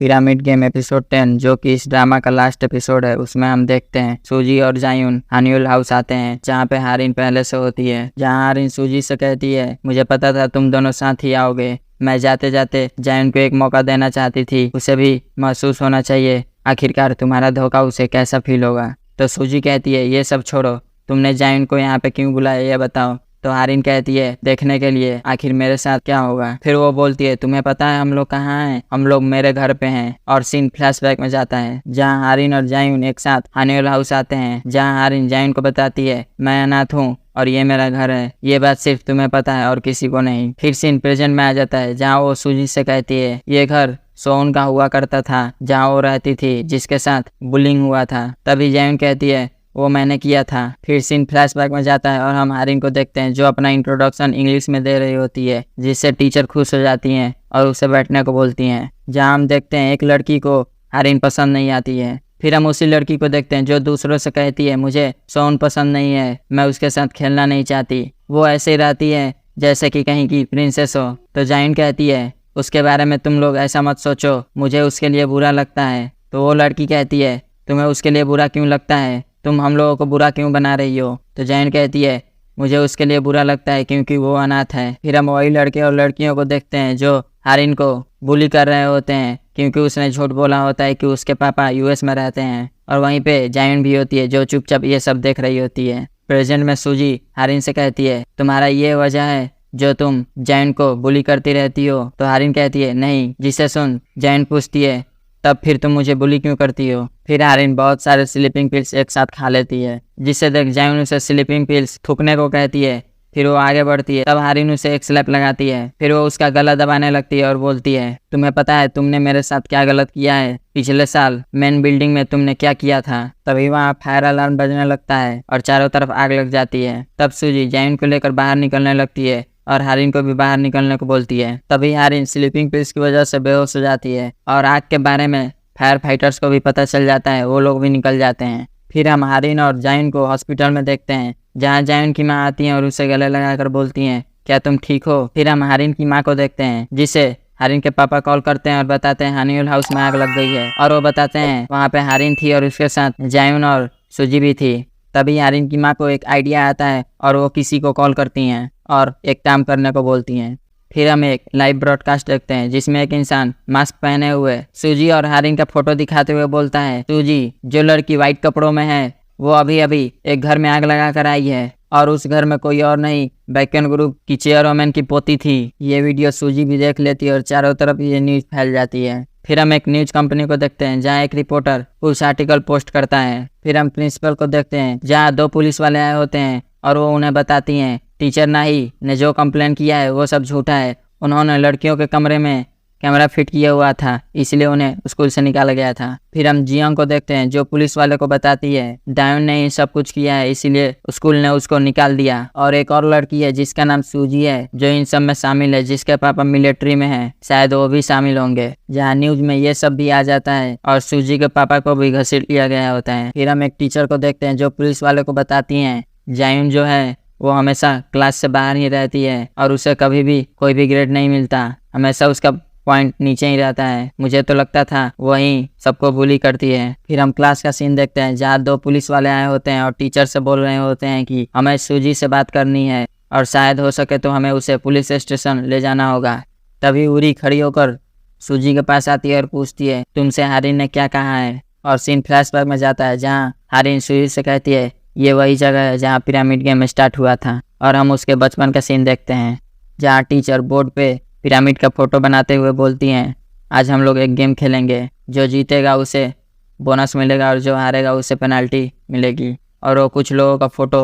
Pyramid game episode 10 जो कि इस ड्रामा का लास्ट एपिसोड है, उसमें हम देखते हैं सूजी और जायुन हानियुल हाउस आते हैं जहाँ पे हारिन पहले से होती है। जहाँ हारिन सूजी से कहती है, मुझे पता था तुम दोनों साथ ही आओगे। मैं जाते जाते जायुन को एक मौका देना चाहती थी, उसे भी महसूस होना चाहिए आखिरकार तुम्हारा धोखा उसे कैसा फील होगा। तो सूजी कहती है, ये सब छोड़ो, तुमने जायुन को यहाँ पे क्यों बुलाया ये बताओ। तो हारिन कहती है, देखने के लिए आखिर मेरे साथ क्या होगा। फिर वो बोलती है, तुम्हें पता है हम लोग कहाँ हैं? हम लोग मेरे घर पे हैं। और सीन फ्लैशबैक में जाता है जहाँ हारिन और जायुन एक साथ हानियुल हाउस आते हैं, जहाँ हारिन जायुन को बताती है, मैं अनाथ हूँ और ये मेरा घर है, ये बात सिर्फ तुम्हें पता है और किसी को नहीं। फिर सीन प्रेजेंट में आ जाता है जहाँ वो सूजी से कहती है, ये घर सोन का हुआ करता था जहाँ वो रहती थी, जिसके साथ बुलिंग हुआ था। तभी जायुन कहती है, वो मैंने किया था। फिर सीन फ्लैशबैक में जाता है और हम हारिन को देखते हैं जो अपना इंट्रोडक्शन इंग्लिश में दे रही होती है, जिससे टीचर खुश हो जाती हैं और उसे बैठने को बोलती हैं। जहां हम देखते हैं एक लड़की को हारिन पसंद नहीं आती है। फिर हम उसी लड़की को देखते हैं जो दूसरों से कहती है, मुझे सोन पसंद नहीं है, मैं उसके साथ खेलना नहीं चाहती, वो ऐसे ही रहती है जैसे कि कहीं की प्रिंसेस हो। तो जायुन कहती है, उसके बारे में तुम लोग ऐसा मत सोचो, मुझे उसके लिए बुरा लगता है। तो वो लड़की कहती है, तुम्हें उसके लिए बुरा क्यों लगता है? तुम हम लोगों को बुरा क्यों बना रही हो? तो जायुन कहती है, मुझे उसके लिए बुरा लगता है क्योंकि वो अनाथ है। फिर हम वही लड़के और लड़कियों को देखते हैं जो हारिन को बुली कर रहे होते हैं क्योंकि उसने झूठ बोला होता है कि उसके पापा यूएस में रहते हैं। और वहीं पे जायुन भी होती है जो चुपचाप ये सब देख रही होती है। प्रेजेंट में सूजी हारिन से कहती है, तुम्हारा ये वजह है जो तुम जायुन को बुली करती रहती हो? तो हारिन कहती है, नहीं। जिसे सुन जायुन पूछती है, तब फिर तुम मुझे बुली क्यों करती हो? फिर हारिन बहुत सारे स्लीपिंग पिल्स एक साथ खा लेती है, जिससे देख जायुन उसे स्लीपिंग पिल्स थूकने को कहती है। फिर वो आगे बढ़ती है, तब हारिन उसे एक स्लैप लगाती है। फिर वो उसका गला दबाने लगती है और बोलती है, तुम्हें पता है तुमने मेरे साथ क्या गलत किया है? पिछले साल मेन बिल्डिंग में तुमने क्या किया था? तभी वहाँ फायर अलार्म बजने लगता है और चारों तरफ आग लग जाती है। तब सूजी जायुन को लेकर बाहर निकलने लगती है और हारिन को भी बाहर निकलने को बोलती है। तभी हारिन स्लीपिंग पिल्स की वजह से बेहोश हो जाती है और आग के बारे में फायर फाइटर्स को भी पता चल जाता है, वो लोग भी निकल जाते हैं। फिर हम हारिन और जायुन को हॉस्पिटल में देखते हैं जहाँ जायुन की माँ आती हैं और उसे गले लगाकर बोलती हैं, क्या तुम ठीक हो? फिर हम हारिन की माँ को देखते हैं जिसे हारिन के पापा कॉल करते हैं और बताते हैं हानियुल हाउस में आग लग गई है। और वो बताते हैं वहाँ पे हारिन थी और उसके साथ जायुन और सूजी भी थी। तभी हारिन की माँ को एक आइडिया आता है और वो किसी को कॉल करती हैं और एक काम करने को बोलती हैं। फिर हम एक लाइव ब्रॉडकास्ट देखते हैं जिसमें एक इंसान मास्क पहने हुए सूजी और हारिन का फोटो दिखाते हुए बोलता है, सूजी जो लड़की व्हाइट कपड़ों में है वो अभी अभी एक घर में आग लगा कर आई है और उस घर में कोई और नहीं, बैकन ग्रुप की चेयरमैन की पोती थी। ये वीडियो सूजी भी देख लेती है और चारों तरफ ये न्यूज फैल जाती है। फिर हम एक न्यूज कंपनी को देखते हैं जहाँ एक रिपोर्टर उस आर्टिकल पोस्ट करता है। फिर हम प्रिंसिपल को देखते हैं जहाँ 2 पुलिस वाले आए होते हैं और वो उन्हें बताती हैं, टीचर नाही ने जो कंप्लेन किया है वो सब झूठा है, उन्होंने लड़कियों के कमरे में कैमरा फिट किया हुआ था इसलिए उन्हें स्कूल से निकाला गया था। फिर हम जियांग को देखते हैं जो पुलिस वाले को बताती है, डायोन ने ही सब कुछ किया है इसीलिए स्कूल ने उसको निकाल दिया। और एक और लड़की है जिसका नाम सूजी है जो इन सब में शामिल है, जिसके पापा मिलिट्री में है, शायद वो भी शामिल होंगे। जहाँ न्यूज में ये सब भी आ जाता है और सूजी के पापा को भी घसीट लिया गया होता है। फिर हम एक टीचर को देखते हैं जो पुलिस वाले को बताती है, जायुन जो है वो हमेशा क्लास से बाहर ही रहती है और उसे कभी भी कोई भी ग्रेड नहीं मिलता, हमेशा उसका पॉइंट नीचे ही रहता है। मुझे तो लगता था वही सबको बुली करती है। फिर हम क्लास का सीन देखते हैं जहाँ 2 पुलिस वाले आए होते हैं और टीचर से बोल रहे होते हैं कि हमें सूजी से बात करनी है और शायद हो सके तो हमें उसे पुलिस स्टेशन ले जाना होगा। तभी उरी खड़ी होकर सूजी के पास आती है और पूछती है, तुमसे हारिन ने क्या कहा है? और सीन फ्लैशबैक में जाता है जहाँ हारिन सूजी से कहती है, ये वही जगह है जहाँ पिरामिड गेम स्टार्ट हुआ था। और हम उसके बचपन का सीन देखते हैं जहाँ टीचर बोर्ड पे पिरामिड का फोटो बनाते हुए बोलती हैं, आज हम लोग एक गेम खेलेंगे, जो जीतेगा उसे बोनस मिलेगा और जो हारेगा उसे पेनल्टी मिलेगी। और वो कुछ लोगों का फोटो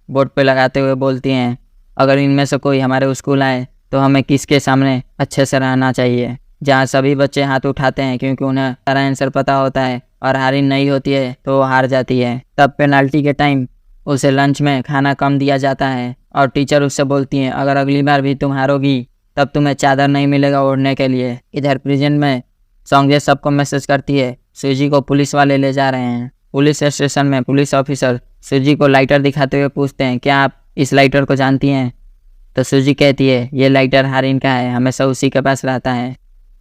बोर्ड पे लगाते हुए बोलती हैं, अगर इनमें से कोई हमारे स्कूल आए तो हमें किसके सामने अच्छे से रहना चाहिए। जहाँ सभी बच्चे हाथ उठाते हैं क्योंकि उन्हें सारा आंसर पता होता है और हारिन नहीं होती है तो वो हार जाती है। तब पेनल्टी के टाइम उसे लंच में खाना कम दिया जाता है और टीचर उससे बोलती हैं, अगर अगली बार भी तुम हारोगी तब तुम्हें चादर नहीं मिलेगा ओढ़ने के लिए। इधर प्रेजेंट में सॉन्गे सबको मैसेज करती है, सूजी को पुलिस वाले ले जा रहे हैं। पुलिस स्टेशन में पुलिस ऑफिसर सूजी को लाइटर दिखाते हुए पूछते हैं, क्या आप इस लाइटर को जानती हैं? तो सूजी कहती है, ये लाइटर हारिन का है, हमेशा उसी के पास रहता है।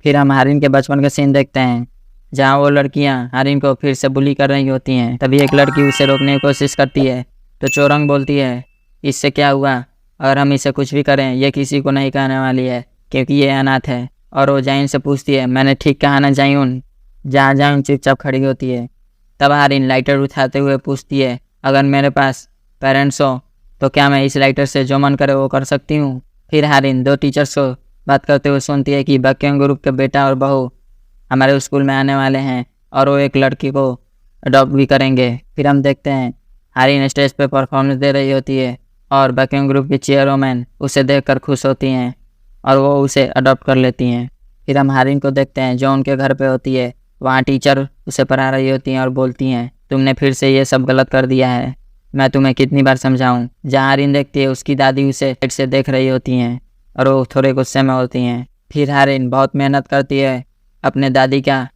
फिर हम हारिन के बचपन का सीन देखते हैं जहाँ वो लड़कियाँ हारिन को फिर से बुली कर रही होती हैं। तभी एक लड़की उसे रोकने की कोशिश करती है तो चोरंग बोलती है, इससे क्या हुआ, अगर हम इसे कुछ भी करें ये किसी को नहीं कहने वाली है क्योंकि ये अनाथ है। और वो जायून से पूछती है, मैंने ठीक कहा ना जायून। जहाँ जायून चुपचाप खड़ी होती है। तब हारिन लाइटर उठाते हुए पूछती है, अगर मेरे पास पेरेंट्स हो तो क्या मैं इस लाइटर से जो मन करे वो कर सकती हूँ। फिर हारिन दो टीचर्स को बात करते हुए सुनती है कि बक्योंग ग्रुप के बेटा और बहू हमारे स्कूल में आने वाले हैं और वो एक लड़की को अडॉप्ट भी करेंगे। फिर हम देखते हैं हारिन स्टेज पे परफॉर्मेंस दे रही होती है और बक्योंग ग्रुप की चेयरवुमैन उसे देखकर खुश होती हैं और वो उसे अडॉप्ट कर लेती हैं। फिर हम हारिन को देखते हैं जो उनके घर पे होती है। वहाँ टीचर उसे पढ़ा रही होती हैं और बोलती हैं, तुमने फिर से ये सब गलत कर दिया है, मैं तुम्हें कितनी बार समझाऊं। जहाँ हारिन देखती है उसकी दादी उसे साइड से देख रही होती हैं और वो थोड़े गुस्से में होती हैं। फिर हारिन बहुत मेहनत करती है अपने दादी का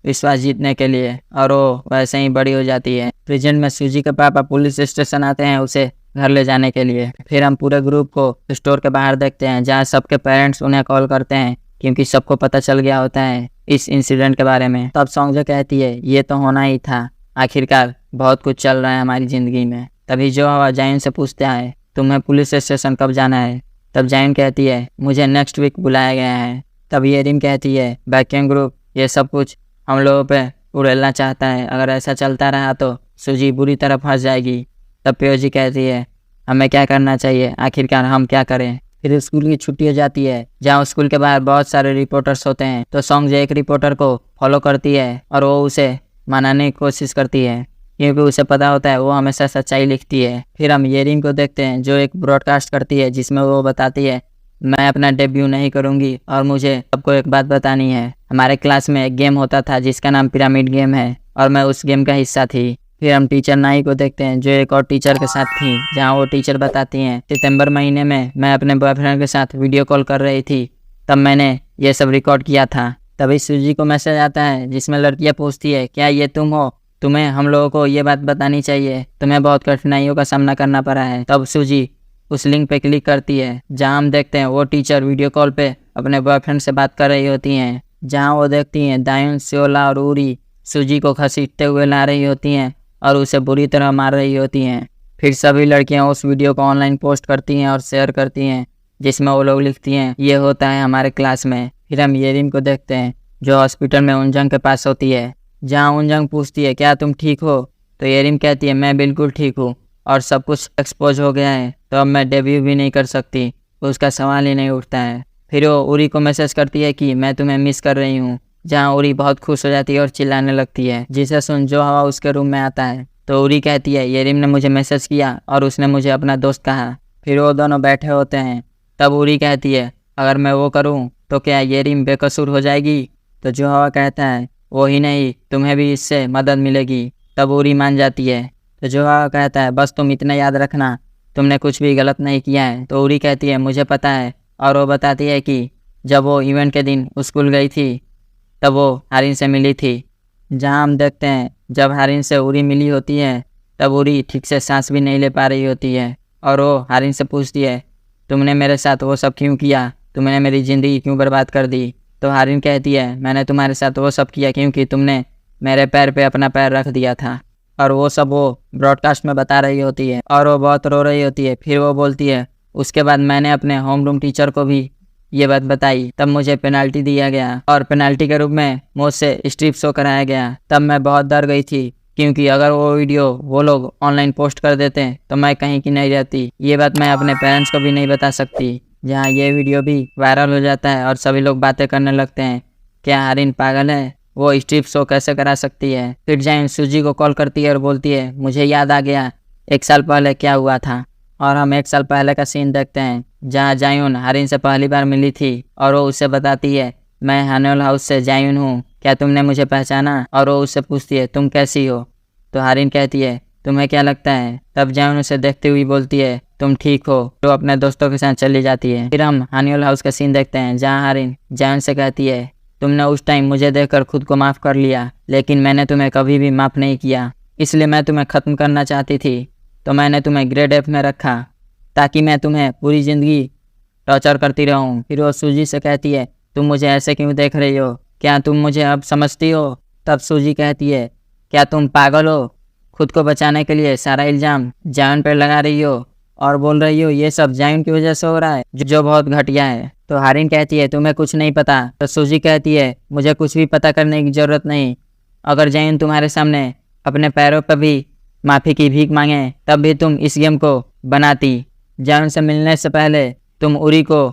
विश्वास जीतने के लिए और वो वैसे ही बड़ी हो जाती है। प्रेजेंट में सूजी के पापा पुलिस स्टेशन आते हैं उसे घर ले जाने के लिए। फिर हम पूरे ग्रुप को स्टोर के बाहर देखते हैं जहाँ सबके पेरेंट्स उन्हें कॉल करते हैं क्योंकि सबको पता चल गया होता है इस इंसिडेंट के बारे में। तब सॉन्ग कहती है, ये तो होना ही था, आखिरकार बहुत कुछ चल रहा है हमारी ज़िंदगी में। तभी जो हवा जायून से पूछता है, तुम्हें पुलिस स्टेशन कब जाना है। तब जायून कहती है, मुझे नेक्स्ट वीक बुलाया गया है। तब येरिन कहती है, बक्योंग ग्रुप ये सब कुछ हम लोगों पे उड़ेलना चाहता है, अगर ऐसा चलता रहा तो सूजी बुरी तरह फंस जाएगी। तब प्योजी कहती है, हमें क्या करना चाहिए, आखिरकार हम क्या करें। फिर स्कूल की छुट्टी हो जाती है जहाँ स्कूल के बाहर बहुत सारे रिपोर्टर्स होते हैं। तो सॉन्ग एक रिपोर्टर को फॉलो करती है और वो उसे मनाने की कोशिश करती है क्योंकि उसे पता होता है वो हमेशा सच्चाई लिखती है। फिर हम येरिन को देखते हैं जो एक ब्रॉडकास्ट करती है जिसमें वो बताती है, मैं अपना डेब्यू नहीं करूँगी और मुझे सबको एक बात बतानी है। हमारे क्लास में एक गेम होता था जिसका नाम पिरामिड गेम है और मैं उस गेम का हिस्सा थी। फिर हम टीचर नाई को देखते हैं जो एक और टीचर के साथ थी जहाँ वो टीचर बताती हैं, सितंबर महीने में मैं अपने बॉयफ्रेंड के साथ वीडियो कॉल कर रही थी, तब मैंने ये सब रिकॉर्ड किया था। तभी सूजी को मैसेज आता है जिसमें लड़कियाँ पूछती है, क्या ये तुम हो, तुम्हें हम लोगों को ये बात बतानी चाहिए, तुम्हें बहुत कठिनाइयों का सामना करना पड़ा है। तब सूजी उस लिंक पे क्लिक करती है जहाँ हम देखते हैं वो टीचर वीडियो कॉल पे अपने बॉयफ्रेंड से बात कर रही होती हैं। जहाँ वो देखती हैं दायून, सियोला और उरी सूजी को घसीटते हुए ला रही होती हैं और उसे बुरी तरह मार रही होती हैं। फिर सभी लड़कियां उस वीडियो को ऑनलाइन पोस्ट करती हैं और शेयर करती हैं जिसमें वो लोग लिखती हैं, ये होता है हमारे क्लास में। फिर हम येरिन को देखते हैं जो हॉस्पिटल में उनजंग के पास होती है जहाँ उनजंग पूछती है, क्या तुम ठीक हो। तो येरिन कहती है, मैं बिल्कुल ठीक हूँ और सब कुछ एक्सपोज हो गया है तो अब मैं डेब्यू भी नहीं कर सकती, उसका सवाल ही नहीं उठता है। फिर वो उरी को मैसेज करती है कि मैं तुम्हें मिस कर रही हूँ, जहाँ उरी बहुत खुश हो जाती है और चिल्लाने लगती है, जिसे सुन जो हवा उसके रूम में आता है। तो उरी कहती है, येरिन ने मुझे मैसेज किया और उसने मुझे अपना दोस्त कहा। फिर वो दोनों बैठे होते हैं। तब उरी कहती है, अगर मैं वो करूँ तो क्या येरिन बेकसूर हो जाएगी। तो जो हवा कहता है, वो ही नहीं तुम्हें भी इससे मदद मिलेगी। तब उरी मान जाती है। तो जो हवा कहता है, बस तुम इतना याद रखना तुमने कुछ भी गलत नहीं किया है। तो उरी कहती है, मुझे पता है। और वो बताती है कि जब वो इवेंट के दिन स्कूल गई थी तब वो हारिन से मिली थी। जहाँ हम देखते हैं जब हारिन से उरी मिली होती है तब उरी ठीक से सांस भी नहीं ले पा रही होती है और वो हारिन से पूछती है, तुमने मेरे साथ वो सब क्यों किया, तुमने मेरी ज़िंदगी क्यों बर्बाद कर दी। तो हारिन कहती है, मैंने तुम्हारे साथ वो सब किया क्योंकि तुमने मेरे पैर पे अपना पैर रख दिया था। और वो सब वो ब्रॉडकास्ट में बता रही होती है और वो बहुत रो रही होती है। फिर वो बोलती है, उसके बाद मैंने अपने होम रूम टीचर को भी ये बात बताई, तब मुझे पेनाल्टी दिया गया और पेनाल्टी के रूप में मुझसे स्ट्रिप शो कराया गया। तब मैं बहुत डर गई थी क्योंकि अगर वो वीडियो वो लोग ऑनलाइन पोस्ट कर देते तो मैं कहीं की नहीं रहती। ये बात मैं अपने पेरेंट्स को भी नहीं बता सकती। जहाँ ये वीडियो भी वायरल हो जाता है और सभी लोग बातें करने लगते हैं, क्या हारिन पागल है, वो स्ट्रिप शो कैसे करा सकती है। फिर जायून सूजी को कॉल करती है और बोलती है, मुझे याद आ गया 1 साल पहले क्या हुआ था। और हम 1 साल पहले का सीन देखते हैं जहाँ जायून हारिन से पहली बार मिली थी और वो उसे बताती है, मैं हान्योल हाउस से जायून हूँ, क्या तुमने मुझे पहचाना। और वो उससे पूछती है, तुम कैसी हो। तो हारिन कहती है, तुम्हें क्या लगता है। तब जायून उसे देखते हुए बोलती है, तुम ठीक हो। तो अपने दोस्तों के साथ चली जाती है। फिर हम हान्योल हाउस का सीन देखते हैं जहाँ हारिन जायून से कहती है, तुमने उस टाइम मुझे देखकर खुद को माफ़ कर लिया लेकिन मैंने तुम्हें कभी भी माफ़ नहीं किया, इसलिए मैं तुम्हें ख़त्म करना चाहती थी। तो मैंने तुम्हें ग्रेड F में रखा ताकि मैं तुम्हें पूरी ज़िंदगी टॉर्चर करती रहूं। फिर वो सूजी से कहती है, तुम मुझे ऐसे क्यों देख रही हो? क्या तुम मुझे अब समझती हो? तब सूजी कहती है, क्या तुम पागल हो? खुद को बचाने के लिए सारा इल्ज़ाम जायन पर लगा रही हो और बोल रही हो ये सब जायन की वजह से हो रहा है, जो बहुत घटिया है। तो हारिन कहती है, तुम्हें कुछ नहीं पता। तो सूजी कहती है, मुझे कुछ भी पता करने की ज़रूरत नहीं। अगर जायन तुम्हारे सामने अपने पैरों पर भी माफ़ी की भीख मांगे तब भी तुम इस गेम को बनाती। जायन से मिलने से पहले तुम उरी को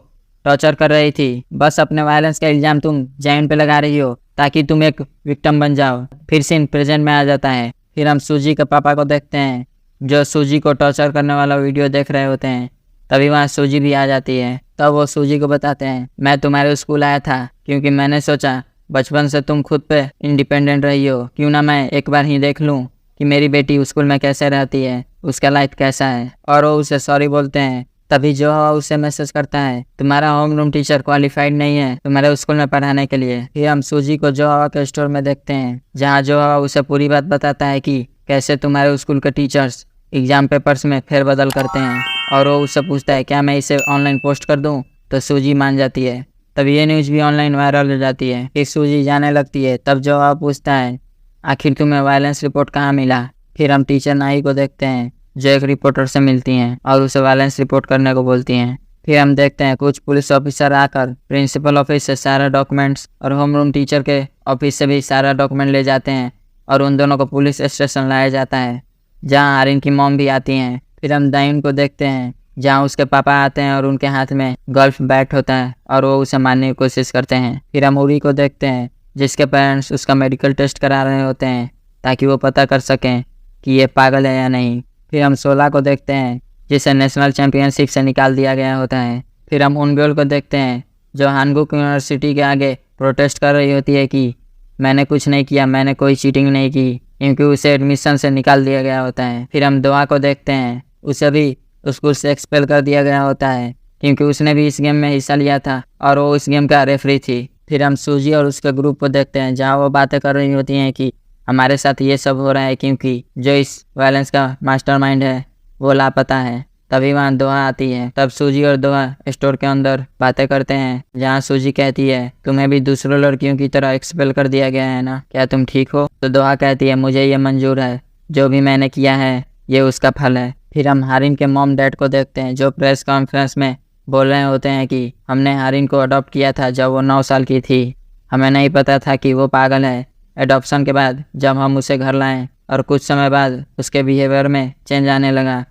टॉर्चर कर रही थी। बस अपने वायलेंस का इल्ज़ाम तुम जायन पे लगा रही हो ताकि तुम एक विक्टिम बन जाओ। फिर सीन प्रेजेंट में आ जाता है। फिर हम सूजी के पापा को देखते हैं जो सूजी को टॉर्चर करने वाला वीडियो देख रहे होते हैं। तभी वहाँ सूजी भी आ जाती है। तब वो सूजी को बताते हैं, मैं तुम्हारे स्कूल आया था क्योंकि मैंने सोचा बचपन से तुम खुद पे इंडिपेंडेंट रही हो, क्यों ना मैं एक बार ही देख लूँ कि मेरी बेटी स्कूल में कैसे रहती है, उसका लाइफ कैसा है। और वो उसे सॉरी बोलते हैं। तभी जो उसे मैसेज करता है, तुम्हारा होम रूम टीचर क्वालिफाइड नहीं है तुम्हारे स्कूल में पढ़ाने के लिए। फिर हम सूजी को जो के स्टोर में देखते हैं जहाँ जो उसे पूरी बात बताता है कि कैसे तुम्हारे स्कूल के टीचर्स एग्जाम पेपर्स में फेरबदल करते हैं। और वो उससे पूछता है, क्या मैं इसे ऑनलाइन पोस्ट कर दूँ? तो सूजी मान जाती है। तब ये न्यूज़ भी ऑनलाइन वायरल हो जाती है। फिर सूजी जाने लगती है। तब जो पूछता है, आखिर तुम्हें वायलेंस रिपोर्ट कहाँ मिला? फिर हम टीचर नाई को देखते हैं जो एक रिपोर्टर से मिलती हैं और उसे वायलेंस रिपोर्ट करने को बोलती हैं। फिर हम देखते हैं कुछ पुलिस ऑफिसर आकर प्रिंसिपल ऑफिस से सारा डॉक्यूमेंट्स और होम रूम टीचर के ऑफिस से भी सारा डॉक्यूमेंट ले जाते हैं और उन दोनों को पुलिस स्टेशन लाया जाता है जहाँ आरिन की मॉम भी आती हैं। फिर हम दाइन को देखते हैं जहाँ उसके पापा आते हैं और उनके हाथ में गोल्फ बैट होता है और वो उसे मारने की कोशिश करते हैं। फिर हम उरी को देखते हैं जिसके पेरेंट्स उसका मेडिकल टेस्ट करा रहे होते हैं ताकि वो पता कर सकें कि ये पागल है या नहीं। फिर हम 16 को देखते हैं जिसे नेशनल चैम्पियनशिप से निकाल दिया गया होता है। फिर हम उनब्योल को देखते हैं जो हानगुक यूनिवर्सिटी के आगे प्रोटेस्ट कर रही होती है कि मैंने कुछ नहीं किया, मैंने कोई चीटिंग नहीं की, क्योंकि उसे एडमिशन से निकाल दिया गया होता है। फिर हम दोआ को देखते हैं, उसे भी स्कूल से एक्सपेल कर दिया गया होता है क्योंकि उसने भी इस गेम में हिस्सा लिया था और वो इस गेम का रेफरी थी। फिर हम सूजी और उसके ग्रुप को देखते हैं जहाँ वो बातें कर रही होती हैं कि हमारे साथ ये सब हो रहा है क्योंकि जो इस वायलेंस का मास्टरमाइंड है वो लापता है। तभी वहाँ दोहा आती है। तब सूजी और दोहा स्टोर के अंदर बातें करते हैं जहाँ सूजी कहती है, तुम्हें भी दूसरों लड़कियों की तरह एक्सपेल कर दिया गया है ना, क्या तुम ठीक हो? तो दोहा कहती है, मुझे ये मंजूर है, जो भी मैंने किया है ये उसका फल है। फिर हम हारिन के मॉम डैड को देखते हैं जो प्रेस कॉन्फ्रेंस में बोल रहे होते हैं कि हमने हारिन को अडॉप्ट किया था जब वो 9 साल की थी। हमें नहीं पता था कि वो पागल है। एडॉप्शन के बाद जब हम उसे घर लाएं और कुछ समय बाद उसके बिहेवियर में चेंज आने लगा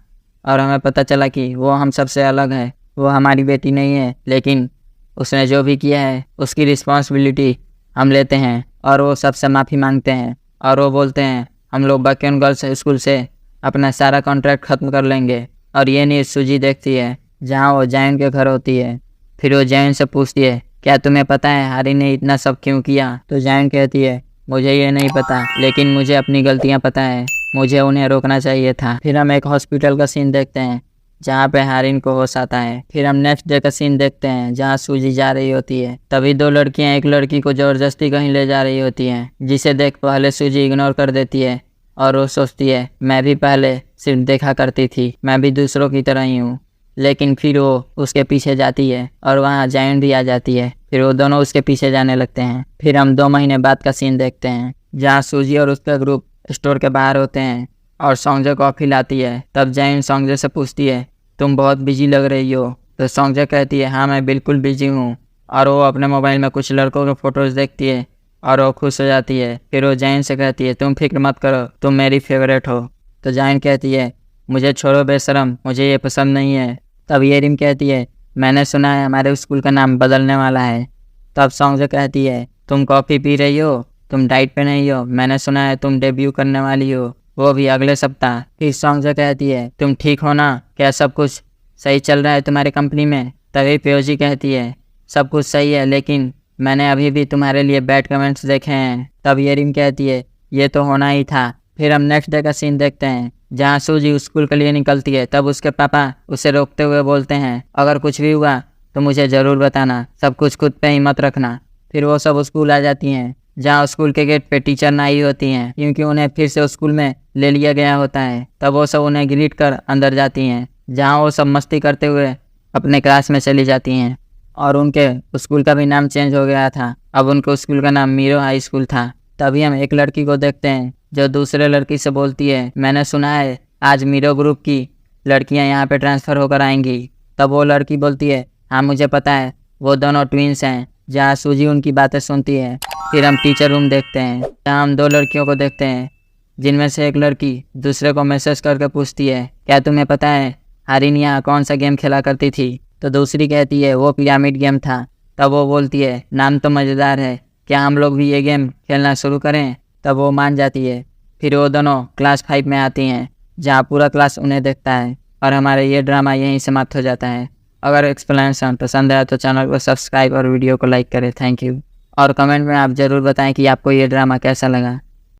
और हमें पता चला कि वो हम सबसे अलग है। वो हमारी बेटी नहीं है, लेकिन उसने जो भी किया है उसकी रिस्पॉन्सिबिलिटी हम लेते हैं और वो सबसे माफ़ी मांगते हैं। और वो बोलते हैं हम लोग बकेन गर्ल्स स्कूल से अपना सारा कॉन्ट्रैक्ट ख़त्म कर लेंगे। और ये न्यूज़ सूजी देखती है जहाँ वो जैन के घर होती है। फिर वो जैन से पूछती है, क्या तुम्हें पता है हारिन ने इतना सब क्यों किया? तो जैन कहती है, मुझे ये नहीं पता, लेकिन मुझे अपनी गलतियाँ पता है, मुझे उन्हें रोकना चाहिए था। फिर हम एक हॉस्पिटल का सीन देखते हैं जहाँ पे हारिन को होश आता है। फिर हम नेक्स्ट डे का सीन देखते हैं जहाँ सूजी जा रही होती है। तभी 2 लड़कियाँ एक लड़की को ज़बरदस्ती कहीं ले जा रही होती हैं, जिसे देख पहले सूजी इग्नोर कर देती है और वो सोचती है मैं भी पहले सिर्फ देखा करती थी, मैं भी दूसरों की तरह ही हूँ। लेकिन फिर वो उसके पीछे जाती है और वहाँ जायन भी आ जाती है। फिर वो दोनों उसके पीछे जाने लगते हैं। फिर हम 2 महीने बाद का सीन देखते हैं जहाँ सूजी और उसका ग्रुप स्टोर के बाहर होते हैं और सोंगजे कॉफ़ी लाती है। तब जायन सोंगजे से पूछती है, तुम बहुत बिजी लग रही हो? तो सोंगजे कहती है, हाँ मैं बिल्कुल बिजी हूँ। और वो अपने मोबाइल में कुछ लड़कों के फ़ोटोज़ देखती है और वो खुश हो जाती है। फिर वो जायन से कहती है, तुम फिक्र मत करो, तुम मेरी फेवरेट हो। तो जायन कहती है, मुझे छोड़ो बेशरम, मुझे ये पसंद नहीं है। तब येरिम कहती है, मैंने सुना है हमारे स्कूल का नाम बदलने वाला है। तब सोंगजे कहती है, तुम कॉफ़ी पी रही हो, तुम डाइट पे नहीं हो, मैंने सुना है तुम डेब्यू करने वाली हो, वो भी अगले सप्ताह। फिर सोंगजे कहती है, तुम ठीक हो ना? क्या सब कुछ सही चल रहा है तुम्हारी कंपनी में? तभी प्योजी कहती है, सब कुछ सही है, लेकिन मैंने अभी भी तुम्हारे लिए बैड कमेंट्स देखे हैं। तब येरिम कहती है, ये तो होना ही था। फिर हम नेक्स्ट डे का सीन देखते हैं जहाँ सूजी स्कूल के लिए निकलती है। तब उसके पापा उसे रोकते हुए बोलते हैं, अगर कुछ भी हुआ तो मुझे ज़रूर बताना, सब कुछ खुद पे ही मत रखना। फिर वो सब स्कूल आ जाती हैं जहाँ स्कूल के गेट पे टीचर नाई होती हैं क्योंकि उन्हें फिर से स्कूल में ले लिया गया होता है। तब वो सब उन्हें ग्रीट कर अंदर जाती हैं जहाँ वो सब मस्ती करते हुए अपने क्लास में चली जाती हैं। और उनके स्कूल का भी नाम चेंज हो गया था। अब उनके स्कूल का नाम मीरो हाई स्कूल था। तभी हम एक लड़की को देखते हैं जो दूसरे लड़की से बोलती है, मैंने सुना है आज मीरो ग्रुप की लड़कियां यहाँ पे ट्रांसफ़र होकर आएंगी। तब वो लड़की बोलती है, हाँ मुझे पता है, वो दोनों ट्विंस हैं। जहाँ सूजी उनकी बातें सुनती है। फिर हम टीचर रूम देखते हैं जहाँ हम दो लड़कियों को देखते हैं जिनमें से एक लड़की दूसरे को मैसेज करके पूछती है, क्या तुम्हें पता है हारिन यहाँ कौन सा गेम खेला करती थी? तो दूसरी कहती है वो पिरामिड गेम था। तब वो बोलती है नाम तो मज़ेदार है, क्या हम लोग भी ये गेम खेलना शुरू करें? तब वो मान जाती है। फिर वो दोनों क्लास 5 में आती हैं जहाँ पूरा क्लास उन्हें देखता है और हमारा ये ड्रामा यहीं समाप्त हो जाता है। अगर एक्सप्लेनेशन पसंद आया तो चैनल को सब्सक्राइब और वीडियो को लाइक करें। Thank you. और कमेंट में आप ज़रूर बताएं कि आपको ये ड्रामा कैसा लगा।